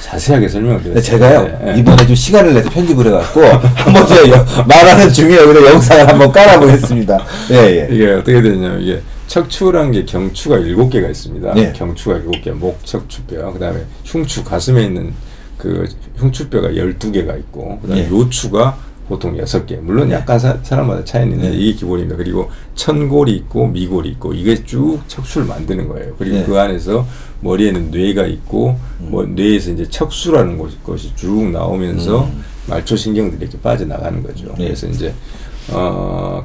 자세하게 설명을 드렸어요. 제가요 이번에 좀 시간을 내서 편집을 해갖고 한번 제가 말하는 중에 여기다 영상을 한번 깔아보겠습니다. 이게 어떻게 되냐면 이게 척추라는 게 경추가 7개가 있습니다. 경추가 7개, 목, 척추뼈, 그 다음에 흉추, 가슴에 있는 그 흉추뼈가 12개가 있고, 그 다음에 요추가 보통 6개. 물론 약간 사람마다 차이는 있는데 이게 기본입니다. 그리고 천골이 있고 미골이 있고 이게 쭉 척추를 만드는 거예요. 그리고 그 안에서 머리에는 뇌가 있고 뭐 뇌에서 이제 척수라는 것이 쭉 나오면서 말초신경들이 이렇게 빠져나가는 거죠. 그래서 이제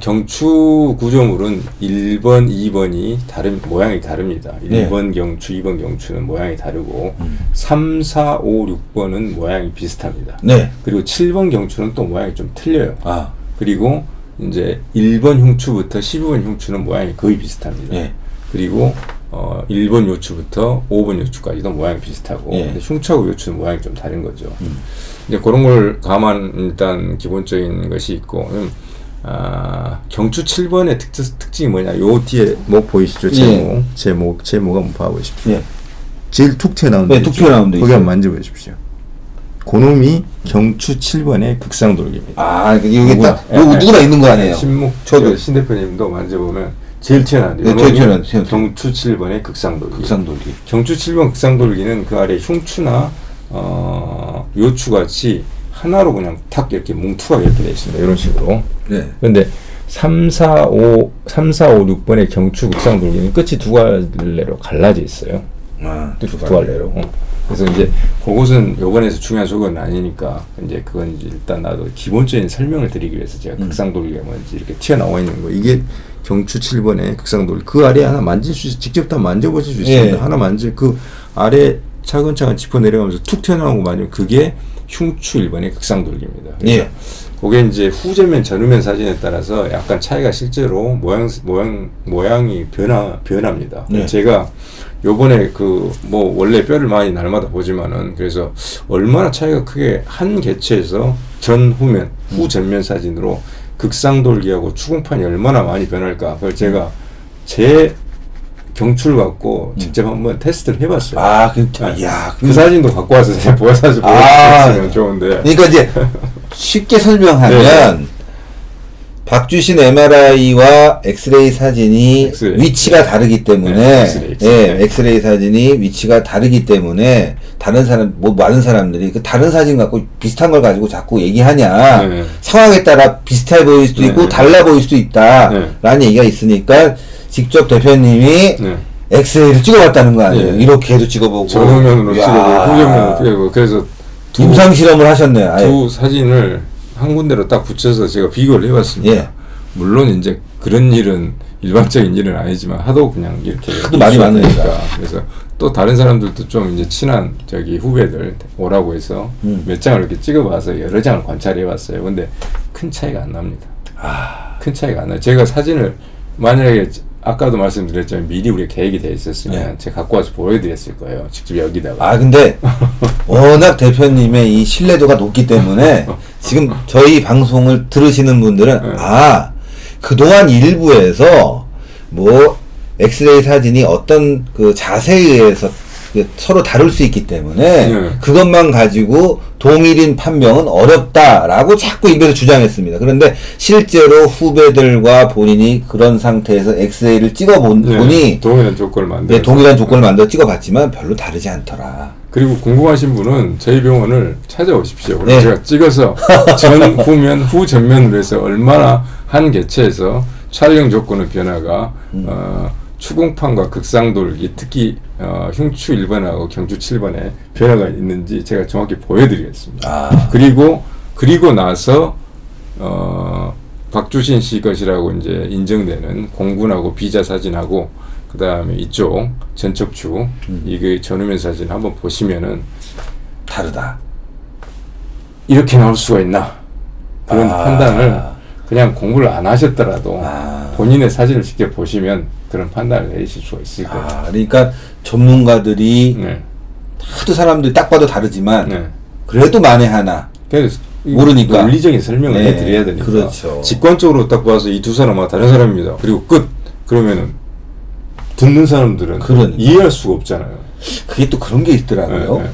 경추 구조물은 1번, 2번이 모양이 다릅니다. 1번 경추, 2번 경추는 모양이 다르고 3, 4, 5, 6번은 모양이 비슷합니다. 그리고 7번 경추는 또 모양이 좀 틀려요. 그리고 이제 1번 흉추부터 12번 흉추는 모양이 거의 비슷합니다. 그리고 1번 요추부터 5번 요추까지도 모양이 비슷하고 근데 흉추하고 요추는 모양이 좀 다른 거죠. 이제 그런 걸 감안 일단 기본적인 것이 있고 경추 7번의 특징이 뭐냐? 요 뒤에 목 보이시죠? 제목 한번 봐보십시오. 제일 툭 튀어나온 데 툭 튀어나온 데 거기 한번 만져보십시오. 그놈이 경추 7번의 극상돌기입니다. 여기 딱 누구나 있는 거 아니에요? 신목 저도 신 대표님도 만져보면 제일 튀어나온 데 경추 7번의 극상돌기. 경추 7번 극상돌기는 그 아래 흉추나 요추같이 하나로 그냥 탁 이렇게 뭉툭하게 이렇게 되어 있습니다. 이런 식으로. 그런데 3, 4, 5, 6번의 경추 극상돌기는 끝이 두 갈래로 갈라져 있어요. 두 갈래로. 그래서 이제 그것은 요번에서 중요한 조건은 아니니까 이제 그건 이제 일단 나도 기본적인 설명을 드리기 위해서 제가 극상돌기가 뭔지 이렇게 튀어나와 있는 거. 이게 경추 7번의 극상돌기. 그 아래 하나 만질 수 있어요. 직접 다 만져보실 수 있습니다. 하나 그 아래 차근차근 짚어 내려가면서 툭 튀어나온 거 맞으면 그게 흉추 1번의 극상돌기입니다. 그게 이제 후전면 전후면 사진에 따라서 약간 차이가 실제로 모양이 변합니다. 제가 요번에 뭐 원래 뼈를 많이 날마다 보지만은 그래서 얼마나 차이가 크게 한 개체에서 전후면 후전면 사진으로 극상돌기하고 추궁판이 얼마나 많이 변할까 그걸 제가 제 경추를 갖고 직접 한번 테스트를 해봤어요. 아, 야, 그 사진도 갖고 와서 제가 보여서 보여주시면 좋은데. 그러니까 이제 쉽게 설명하면 박주신 MRI와 엑스레이 사진이 위치가 다르기 때문에 엑스레이 사진이 위치가 다르기 때문에 다른 사람 많은 사람들이 그 다른 사진 갖고 비슷한 걸 가지고 자꾸 얘기하냐 상황에 따라 비슷해 보일 수도 있고 달라 보일 수도 있다라는 얘기가 있으니까 직접 대표님이 엑스레이를 찍어봤다는 거 아니에요. 이렇게도 찍어보고 정면으로 찍어보고 후정면으로 찍어보고 그래서 임상 실험을 하셨네요. 두 사진을 한 군데로 딱 붙여서 제가 비교를 해봤습니다. 물론 이제 그런 일은 일반적인 일은 아니지만 하도 그냥 이렇게 하도 말이 많으니까. 그래서 또 다른 사람들도 좀 이제 친한 후배들 오라고 해서 몇 장을 이렇게 찍어봐서 여러 장을 관찰해봤어요. 근데 큰 차이가 안 납니다. 큰 차이가 안 나요. 제가 사진을 만약에 아까도 말씀드렸지만 미리 우리가 계획이 돼 있었으면 제가 갖고 와서 보여드렸을 거예요. 직접 여기다가. 근데 워낙 대표님의 이 신뢰도가 높기 때문에 지금 저희 방송을 들으시는 분들은 그동안 일부에서 뭐 엑스레이 사진이 어떤 그 자세에 의해서 서로 다룰 수 있기 때문에 그것만 가지고 동일인 판명은 어렵다라고 자꾸 입에서 주장했습니다. 그런데 실제로 후배들과 본인이 그런 상태에서 엑스레이를 찍어보니 동일한 조건을 만들어 동일한 조건을 만들어 찍어봤지만 별로 다르지 않더라. 그리고 궁금하신 분은 저희 병원을 찾아오십시오. 그래서 제가 찍어서 전후면 후전면으로 해서 얼마나 한 개체에서 촬영 조건의 변화가 추궁판과 극상돌기 특히 흉추 1번하고 경추 7번에 변화가 있는지 제가 정확히 보여드리겠습니다. 그리고 나서 박주신 씨 것이라고 이제 인정되는 공군하고 비자 사진하고 그 다음에 이쪽 전척추 이게 전후면 사진 한번 보시면은 다르다. 이렇게 나올 수가 있나 그런 판단을 그냥 공부를 안 하셨더라도 본인의 사진을 직접 보시면 그런 판단을 내리실 수가 있을 거예요. 그러니까 전문가들이 하도 사람들이 딱 봐도 다르지만 그래도 만에 하나 모르니까 논리적인 설명을 해드려야 되니까. 그렇죠. 직관적으로 딱 봐서 이 두 사람은 다른 사람입니다. 그리고 끝. 그러면은 듣는 사람들은 이해할 수가 없잖아요. 그게 또 그런 게 있더라고요.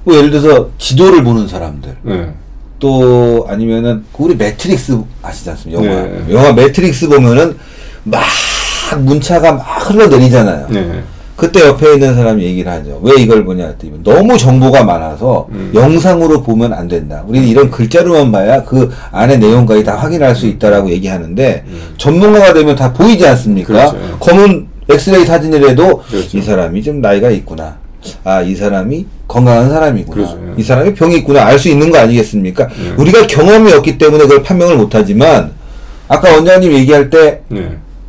뭐 예를 들어서 지도를 보는 사람들. 또 아니면은 우리 매트릭스 아시지 않습니까? 영화 매트릭스 보면은 막 문자가 막 흘러내리잖아요. 그때 옆에 있는 사람이 얘기를 하죠. 왜 이걸 보냐 했더니 너무 정보가 많아서 영상으로 보면 안 된다. 우리는 이런 글자로만 봐야 그 안에 내용까지 다 확인할 수 있다라고 얘기하는데 전문가가 되면 다 보이지 않습니까? 그렇죠. 검은 엑스레이 사진이라도 그렇죠. 이 사람이 좀 나이가 있구나. 이 사람이 건강한 사람이구나. 그렇죠. 이 사람이 병이 있구나. 알 수 있는 거 아니겠습니까? 우리가 경험이 없기 때문에 그걸 판명을 못하지만 아까 원장님 얘기할 때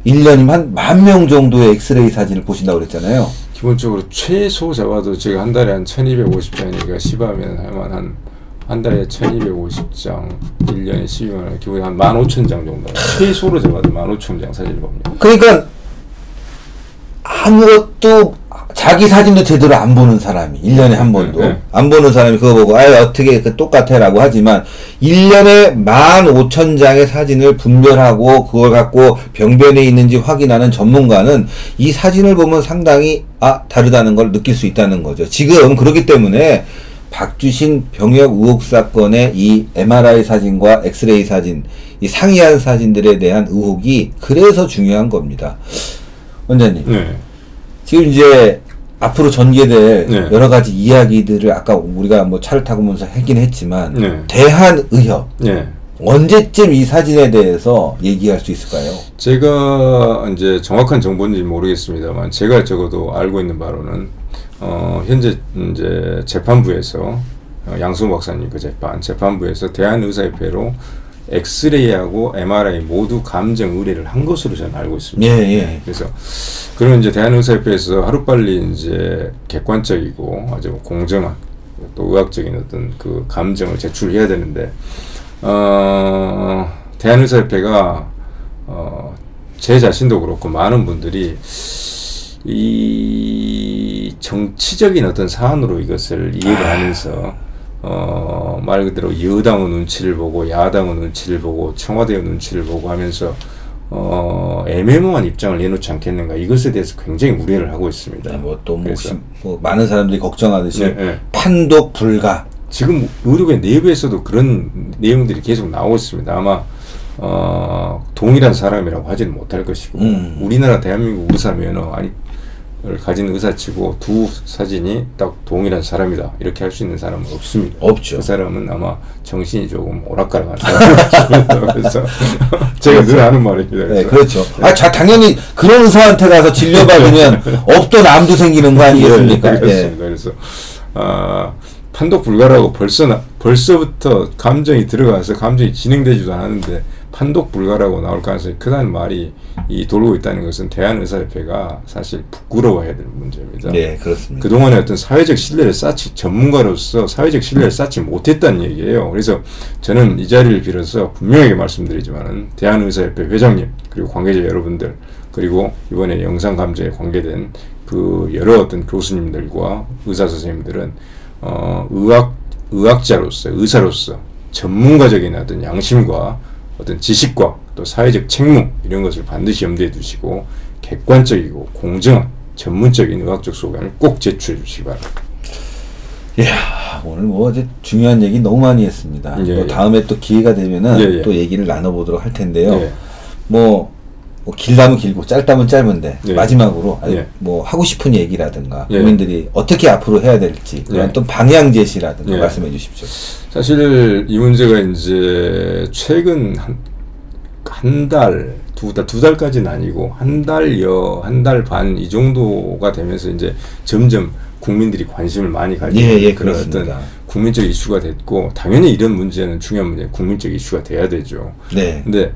1년이면 한 10,000명 정도의 엑스레이 사진을 보신다고 그랬잖아요. 기본적으로 최소 잡아도 제가 한 달에 한 1250장이니까 10하면 한 달에 1250장, 1년에 12만 기본에 한 15,000장 정도. 최소로 잡아도 15,000장 사진을 봅니다. 그러니까 아무것도 자기 사진도 제대로 안 보는 사람이 1년에 한 번도 안 보는 사람이 그거 보고 어떻게 똑같아 라고 하지만 1년에 15,000장의 사진을 분별하고 그걸 갖고 병변에 있는지 확인하는 전문가는 이 사진을 보면 상당히 다르다는 걸 느낄 수 있다는 거죠. 지금 그렇기 때문에 박주신 병역 의혹 사건의 이 MRI 사진과 엑스레이 사진, 이 상이한 사진들에 대한 의혹이 그래서 중요한 겁니다. 원장님, 지금 이제 앞으로 전개될 여러 가지 이야기들을 아까 우리가 뭐 차를 타고 면서 하긴 했지만 대한의협 언제쯤 이 사진에 대해서 얘기할 수 있을까요? 제가 이제 정확한 정보인지 모르겠습니다만 제가 적어도 알고 있는 바로는 현재 이제 재판부에서 양승호 박사님 그 재판부에서 대한의사협회로 엑스레이하고 MRI 모두 감정 의뢰를 한 것으로 저는 알고 있습니다. 그래서 그러면 이제 대한의사협회에서 하루빨리 이제 객관적이고 아주 공정한 또 의학적인 어떤 그 감정을 제출해야 되는데 대한의사협회가 제 자신도 그렇고 많은 분들이 이 정치적인 어떤 사안으로 이것을 이해를 하면서 말 그대로 여당의 눈치를 보고 야당의 눈치를 보고 청와대의 눈치를 보고 하면서 애매모호한 입장을 내놓지 않겠는가, 이것에 대해서 굉장히 우려를 하고 있습니다. 네, 뭐 많은 사람들이 걱정하듯이 네, 네. 판독 불가. 지금 의료계 내부에서도 그런 내용들이 계속 나오고 있습니다. 아마 동일한 사람이라고 하지는 못할 것이고, 우리나라 대한민국 의사 면허 를 가진 의사치고 두 사진이 딱 동일한 사람이다 이렇게 할 수 있는 사람은 없습니다. 없죠. 그 사람은 아마 정신이 조금 오락가락한 사람입니다. 그래서 제가 늘 하는 말입니다. 네, 그렇죠. 당연히 그런 의사한테 가서 진료받으면 업도 남도 생기는 거 아니겠습니까? 네, 그렇습니다. 그래서 판독 불가라고 벌써부터 감정이 들어가서 감정이 진행되지도 않았는데 판독 불가라고 나올 가능성이 크다는 말이 돌고 있다는 것은 대한의사협회가 사실 부끄러워해야 될 문제입니다. 네, 그렇습니다. 그동안에 어떤 사회적 신뢰를 전문가로서 사회적 신뢰를 쌓지 못했다는 얘기예요. 그래서 저는 이 자리를 빌어서 분명하게 말씀드리지만은 대한의사협회 회장님, 그리고 관계자 여러분들, 그리고 이번에 영상 감정에 관계된 그 여러 어떤 교수님들과 의사 선생님들은 의학자로서, 의사로서 전문가적인 어떤 양심과 어떤 지식과 또 사회적 책무, 이런 것을 반드시 염두에 두시고 객관적이고 공정한 전문적인 의학적 소견을 꼭 제출해 주시기 바랍니다. 이야, 오늘 뭐 이제 중요한 얘기 너무 많이 했습니다. 또 다음에 또 기회가 되면은 또 얘기를 나눠보도록 할 텐데요. 뭐 길다면 길고 짧다면 짧은데 마지막으로 뭐 하고 싶은 얘기라든가 국민들이 어떻게 앞으로 해야 될지 그런 또 방향 제시라든가 말씀해 주십시오. 사실 이 문제가 이제 최근 한 달, 두 달까지는 아니고 한 달 반 이 정도가 되면서 이제 점점 국민들이 관심을 많이 가지는 그런 어떤 국민적 이슈가 됐고, 당연히 이런 문제는 중요한 문제, 국민적 이슈가 돼야 되죠. 네. 근데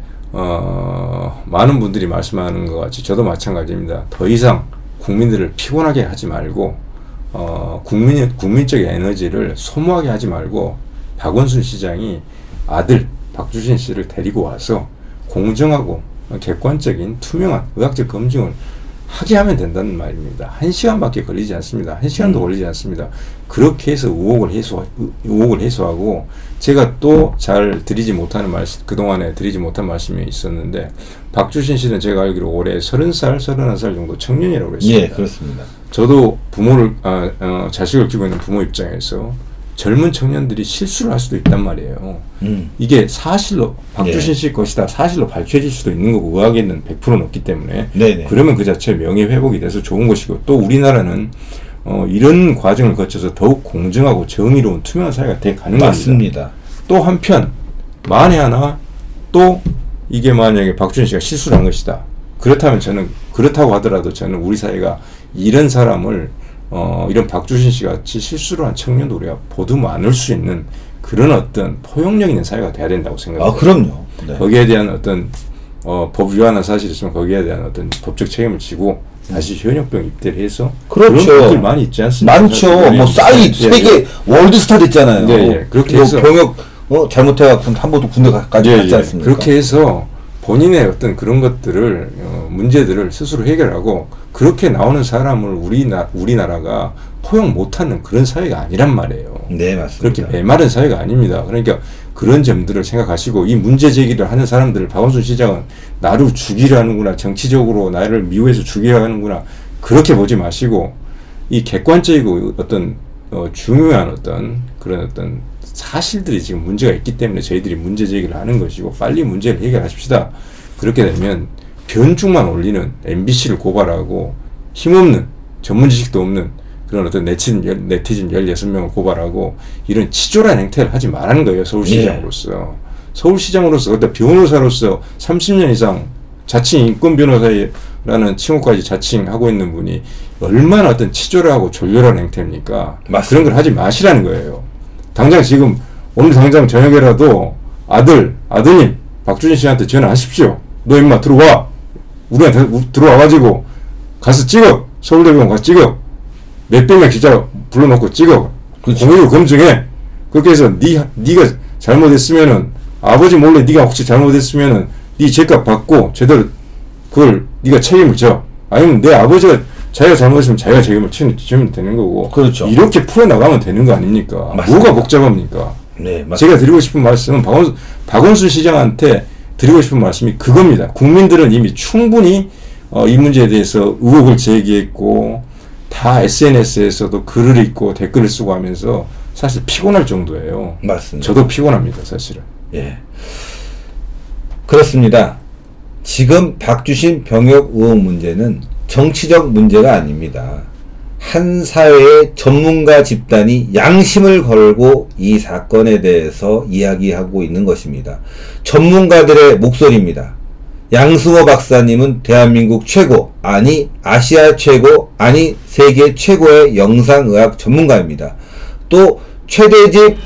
많은 분들이 말씀하는 것 같이 저도 마찬가지입니다. 더 이상 국민들을 피곤하게 하지 말고 국민적 에너지를 소모하게 하지 말고 박원순 시장이 아들 박주신 씨를 데리고 와서 공정하고 객관적인 투명한 의학적 검증을 하게 하면 된다는 말입니다. 1시간밖에 걸리지 않습니다. 1시간도 걸리지 않습니다. 그렇게 해서 의혹을 해소하고, 제가 또 잘 드리지 못하는 말씀, 그동안에 드리지 못한 말씀이 있었는데, 박주신 씨는 제가 알기로 올해 30살, 31살 정도 청년이라고 했습니다. 예, 그렇습니다. 저도 자식을 키우고 있는 부모 입장에서 젊은 청년들이 실수를 할 수도 있단 말이에요. 이게 사실로 박주신 씨 것이다, 사실로 밝혀질 수도 있는 거고, 의학에는 100%는 없기 때문에 그러면 그 자체 명예회복이 돼서 좋은 것이고, 또 우리나라는 이런 과정을 거쳐서 더욱 공정하고 정의로운 투명한 사회가 돼 가는 맞습니다. 겁니다. 또 한편 만에 하나 또 이게 만약에 박주신 씨가 실수를 한 것이다, 그렇다고 하더라도 저는 우리 사회가 이런 사람을 이런 박주신 씨 같이 실수를 한 청년도 우리가 보듬 안을 수 있는 그런 어떤 포용력 있는 사회가 돼야 된다고 생각합니다. 그럼요. 거기에 대한 어떤 법 위반한 사실이 있으면 거기에 대한 어떤 법적 책임을 지고 다시 현역병 입대를 해서 그런 분들 많이 있지 않습니까? 많죠. 뭐 세계 월드스타 됐잖아요. 그렇게 해서 병역 잘못해갖고 한 번도 군대까지 갔지 않습니까? 그렇게 해서 본인의 어떤 그런 것들을 문제들을 스스로 해결하고, 그렇게 나오는 사람을 우리나라가 포용 못하는 그런 사회가 아니란 말이에요. 네, 맞습니다. 그렇게 메마른 사회가 아닙니다. 그러니까 그런 점들을 생각하시고, 이 문제 제기를 하는 사람들을 박원순 시장은 나를 죽이려 하는구나, 정치적으로 나를 미워해서 죽이려 하는구나, 그렇게 보지 마시고, 이 객관적이고 어떤 중요한 어떤 그런 어떤 사실들이 지금 문제가 있기 때문에 저희들이 문제 제기를 하는 것이고, 빨리 문제를 해결하십시다. 그렇게 되면 변죽만 올리는 MBC를 고발하고, 힘없는 전문 지식도 없는 그런 어떤 네티즌 16명을 고발하고, 이런 치졸한 행태를 하지 말라는 거예요. 서울시장으로서. 서울시장으로서, 그때 변호사로서 30년 이상 자칭 인권 변호사라는 칭호까지 자칭하고 있는 분이 얼마나 어떤 치졸하고 졸렬한 행태입니까? 맞습니다. 그런 걸 하지 마시라는 거예요. 당장 지금 오늘 당장 저녁에라도 아드님 박주신 씨한테 전화하십시오. 너 임마 들어와, 우리한테 들어와가지고 가서 찍어, 서울대병원 가서 찍어, 몇백 명 기자 불러놓고 찍어, 공유로 검증해. 그렇게 해서 네가 잘못했으면은, 아버지 몰래 네가 혹시 잘못했으면은 네 죄값 받고 제대로 그걸 네가 책임을 져. 아니면 내 아버지가 자기가 잘못했으면 자기가 책임을 지면 되는 거고. 그렇죠. 이렇게 풀어나가면 되는 거 아닙니까? 맞습니다. 뭐가 복잡합니까? 네, 맞습니다. 제가 드리고 싶은 말씀은 박원순 시장한테 드리고 싶은 말씀이 그겁니다. 국민들은 이미 충분히 이 문제에 대해서 의혹을 제기했고 다 SNS에서도 글을 읽고 댓글을 쓰고 하면서 사실 피곤할 정도예요. 맞습니다. 저도 피곤합니다, 사실은. 예. 그렇습니다. 지금 박주신 병역 의혹 문제는 정치적 문제가 아닙니다. 한 사회의 전문가 집단이 양심을 걸고 이 사건에 대해서 이야기하고 있는 것입니다. 전문가들의 목소리입니다. 양승호 박사님은 대한민국 최고, 아니 아시아 최고, 아니 세계 최고의 영상의학 전문가입니다. 또 최대집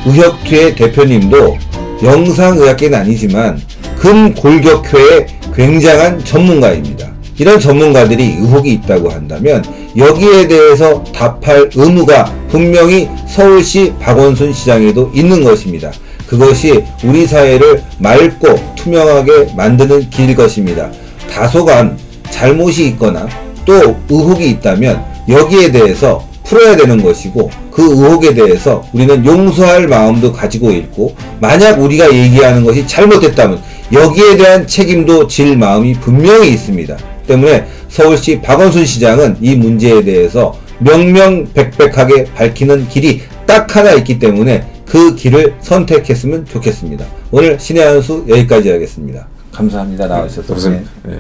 의협회 대표님도 영상의학계는 아니지만 근골격회의 굉장한 전문가입니다. 이런 전문가들이 의혹이 있다고 한다면 여기에 대해서 답할 의무가 분명히 서울시 박원순 시장에도 있는 것입니다. 그것이 우리 사회를 맑고 투명하게 만드는 길일 것입니다. 다소간 잘못이 있거나 또 의혹이 있다면 여기에 대해서 풀어야 되는 것이고 그 의혹에 대해서 우리는 용서할 마음도 가지고 있고 만약 우리가 얘기하는 것이 잘못됐다면 여기에 대한 책임도 질 마음이 분명히 있습니다. 때문에 서울시 박원순 시장은 이 문제에 대해서 명명백백하게 밝히는 길이 딱 하나 있기 때문에 그 길을 선택했으면 좋겠습니다. 오늘 신의 한 수 여기까지 하겠습니다. 감사합니다. 나와주셔서. 네.